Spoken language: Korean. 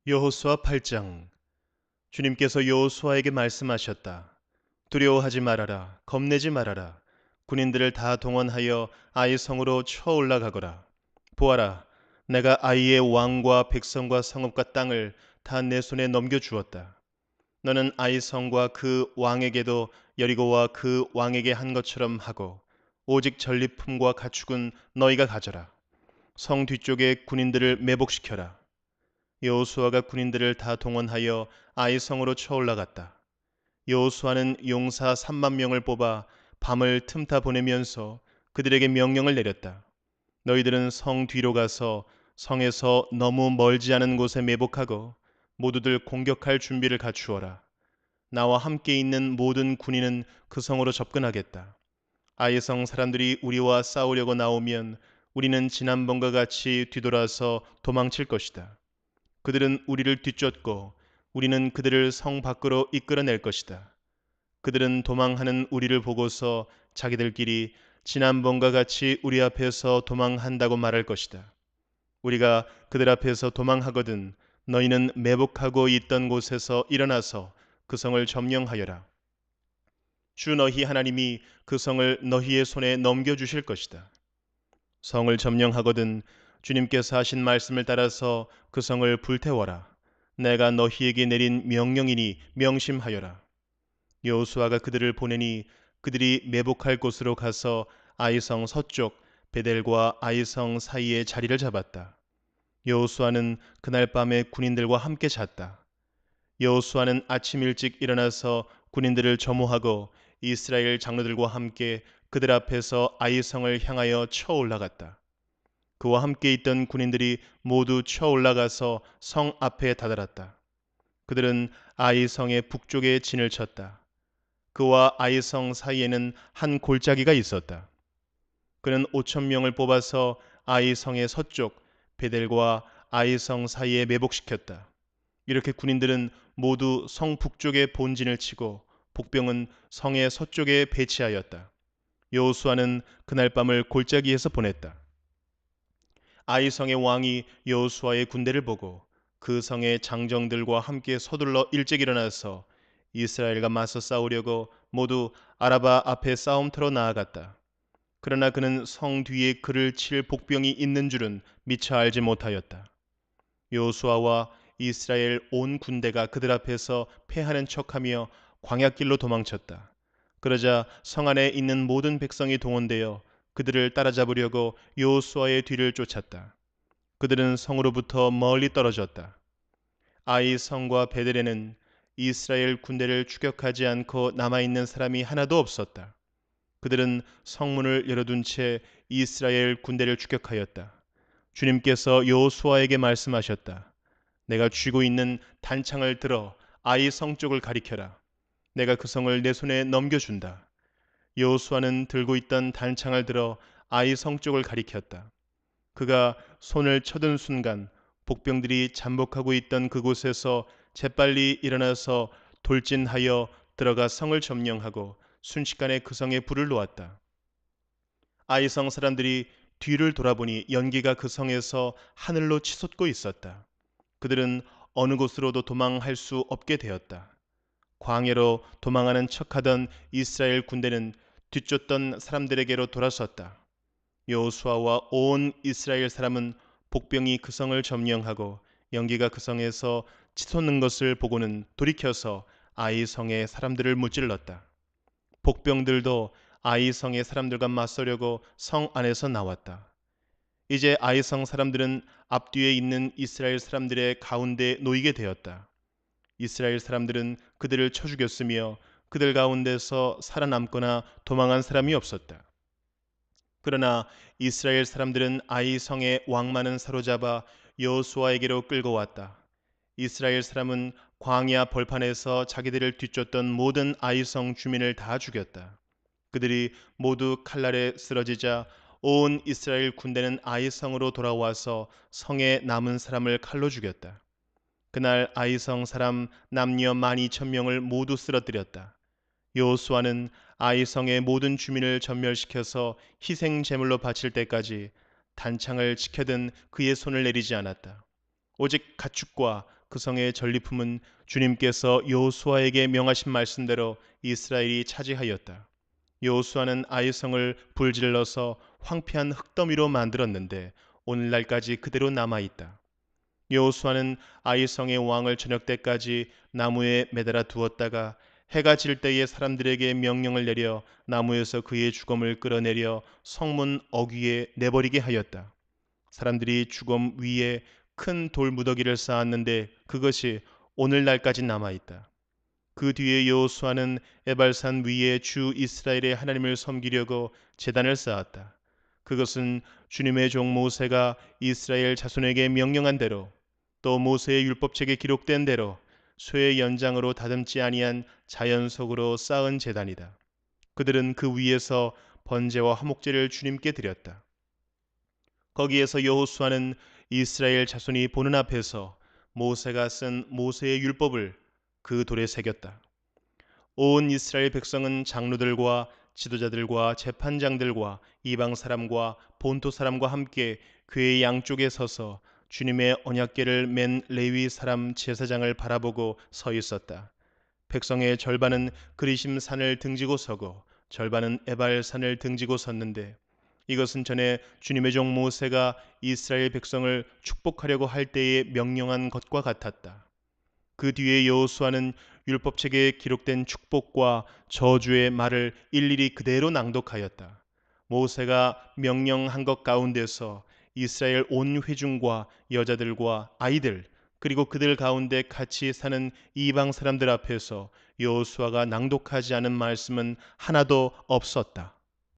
여호수아 8장. 주님께서 여호수아에게 말씀하셨다. 두려워하지 말아라. 겁내지 말아라. 군인들을 다 동원하여 아이 성으로 쳐 올라가거라. 보아라, 내가 아이의 왕과 백성과 성읍과 땅을 다 내 손에 넘겨 주었다. 너는 아이 성과 그 왕에게도 여리고와 그 왕에게 한 것처럼 하고, 오직 전리품과 가축은 너희가 가져라. 성 뒤쪽에 군인들을 매복시켜라. 여호수아가 군인들을 다 동원하여 아이 성으로 쳐 올라갔다. 여호수아는 용사 3만 명을 뽑아 밤을 틈타 보내면서 그들에게 명령을 내렸다. 너희들은 성 뒤로 가서 성에서 너무 멀지 않은 곳에 매복하고 모두들 공격할 준비를 갖추어라. 나와 함께 있는 모든 군인은 그 성으로 접근하겠다. 아이성 사람들이 우리와 싸우려고 나오면 우리는 지난번과 같이 뒤돌아서 도망칠 것이다. 그들은 우리를 뒤쫓고 우리는 그들을 성 밖으로 이끌어낼 것이다. 그들은 도망하는 우리를 보고서 자기들끼리 지난번과 같이 우리 앞에서 도망한다고 말할 것이다. 우리가 그들 앞에서 도망하거든 너희는 매복하고 있던 곳에서 일어나서 그 성을 점령하여라. 주 너희 하나님이 그 성을 너희의 손에 넘겨주실 것이다. 성을 점령하거든 주님께서 하신 말씀을 따라서 그 성을 불태워라. 내가 너희에게 내린 명령이니 명심하여라. 여호수아가 그들을 보내니 그들이 매복할 곳으로 가서 아이성 서쪽 베델과 아이성 사이에 자리를 잡았다. 여호수아는 그날 밤에 군인들과 함께 잤다. 여호수아는 아침 일찍 일어나서 군인들을 점호하고 이스라엘 장로들과 함께 그들 앞에서 아이성을 향하여 쳐 올라갔다. 그와 함께 있던 군인들이 모두 쳐 올라가서 성 앞에 다다랐다. 그들은 아이성의 북쪽에 진을 쳤다. 그와 아이성 사이에는 한 골짜기가 있었다. 그는 5천 명을 뽑아서 아이성의 서쪽 베델과 아이성 사이에 매복시켰다. 이렇게 군인들은 모두 성 북쪽에 본진을 치고 복병은 성의 서쪽에 배치하였다. 여호수아는 그날 밤을 골짜기에서 보냈다. 아이성의 왕이 여호수아의 군대를 보고 그 성의 장정들과 함께 서둘러 일찍 일어나서 이스라엘과 맞서 싸우려고 모두 아라바 앞에 싸움터로 나아갔다. 그러나 그는 성 뒤에 그를 칠 복병이 있는 줄은 미처 알지 못하였다. 여호수아와 이스라엘 온 군대가 그들 앞에서 패하는 척하며 광야길로 도망쳤다. 그러자 성 안에 있는 모든 백성이 동원되어 그들을 따라잡으려고 여호수아의 뒤를 쫓았다. 그들은 성으로부터 멀리 떨어졌다. 아이 성과 베델에는 이스라엘 군대를 추격하지 않고 남아있는 사람이 하나도 없었다. 그들은 성문을 열어둔 채 이스라엘 군대를 추격하였다. 주님께서 여호수아에게 말씀하셨다. 내가 쥐고 있는 단창을 들어 아이 성 쪽을 가리켜라. 내가 그 성을 내 손에 넘겨준다. 여호수아는 들고 있던 단창을 들어 아이 성 쪽을 가리켰다. 그가 손을 쳐든 순간 복병들이 잠복하고 있던 그곳에서 재빨리 일어나서 돌진하여 들어가 성을 점령하고 순식간에 그 성에 불을 놓았다. 아이성 사람들이 뒤를 돌아보니 연기가 그 성에서 하늘로 치솟고 있었다. 그들은 어느 곳으로도 도망할 수 없게 되었다. 광야로 도망하는 척하던 이스라엘 군대는 뒤쫓던 사람들에게로 돌아섰다. 여호수아와 온 이스라엘 사람은 복병이 그 성을 점령하고 연기가 그 성에서 치솟는 것을 보고는 돌이켜서 아이 성의 사람들을 무찔렀다. 복병들도 아이 성의 사람들과 맞서려고 성 안에서 나왔다. 이제 아이 성 사람들은 앞뒤에 있는 이스라엘 사람들의 가운데 놓이게 되었다. 이스라엘 사람들은 그들을 쳐 죽였으며 그들 가운데서 살아남거나 도망한 사람이 없었다. 그러나 이스라엘 사람들은 아이 성의 왕만은 사로잡아 여호수아에게로 끌고 왔다. 이스라엘 사람은 광야 벌판에서 자기들을 뒤쫓던 모든 아이 성 주민을 다 죽였다. 그들이 모두 칼날에 쓰러지자 온 이스라엘 군대는 아이 성으로 돌아와서 성에 남은 사람을 칼로 죽였다. 그날 아이 성 사람 남녀 12,000명을 모두 쓰러뜨렸다. 여호수아는 아이 성의 모든 주민을 전멸시켜서 희생 제물로 바칠 때까지 단창을 지켜든 그의 손을 내리지 않았다. 오직 가축과 그 성의 전리품은 주님께서 여호수아에게 명하신 말씀대로 이스라엘이 차지하였다. 여호수아는 아이 성을 불질러서 황폐한 흙더미로 만들었는데 오늘날까지 그대로 남아 있다. 여호수아는 아이 성의 왕을 저녁 때까지 나무에 매달아 두었다가 해가 질 때에 사람들에게 명령을 내려 나무에서 그의 주검을 끌어내려 성문 어귀에 내버리게 하였다. 사람들이 주검 위에 큰 돌무더기를 쌓았는데 그것이 오늘날까지 남아 있다. 그 뒤에 여호수아는 에발산 위에 주 이스라엘의 하나님을 섬기려고 제단을 쌓았다. 그것은 주님의 종 모세가 이스라엘 자손에게 명령한 대로 또 모세의 율법책에 기록된 대로 쇠의 연장으로 다듬지 아니한 자연석으로 쌓은 제단이다. 그들은 그 위에서 번제와 화목제를 주님께 드렸다. 거기에서 여호수아는 이스라엘 자손이 보는 앞에서 모세가 쓴 모세의 율법을 그 돌에 새겼다. 온 이스라엘 백성은 장로들과 지도자들과 재판장들과 이방 사람과 본토 사람과 함께 궤의 양쪽에 서서 주님의 언약궤를 맨 레위 사람 제사장을 바라보고 서 있었다. 백성의 절반은 그리심 산을 등지고 서고 절반은 에발 산을 등지고 섰는데 이것은 전에 주님의 종 모세가 이스라엘 백성을 축복하려고 할 때에 명령한 것과 같았다. 그 뒤에 여호수아는 율법책에 기록된 축복과 저주의 말을 일일이 그대로 낭독하였다. 모세가 명령한 것 가운데서 이스라엘 온 회중과 여자들과 아이들 그리고 그들 가운데 같이 사는 이방 사람들 앞에서 여호수아가 낭독하지 않은 말씀은 하나도 없었다.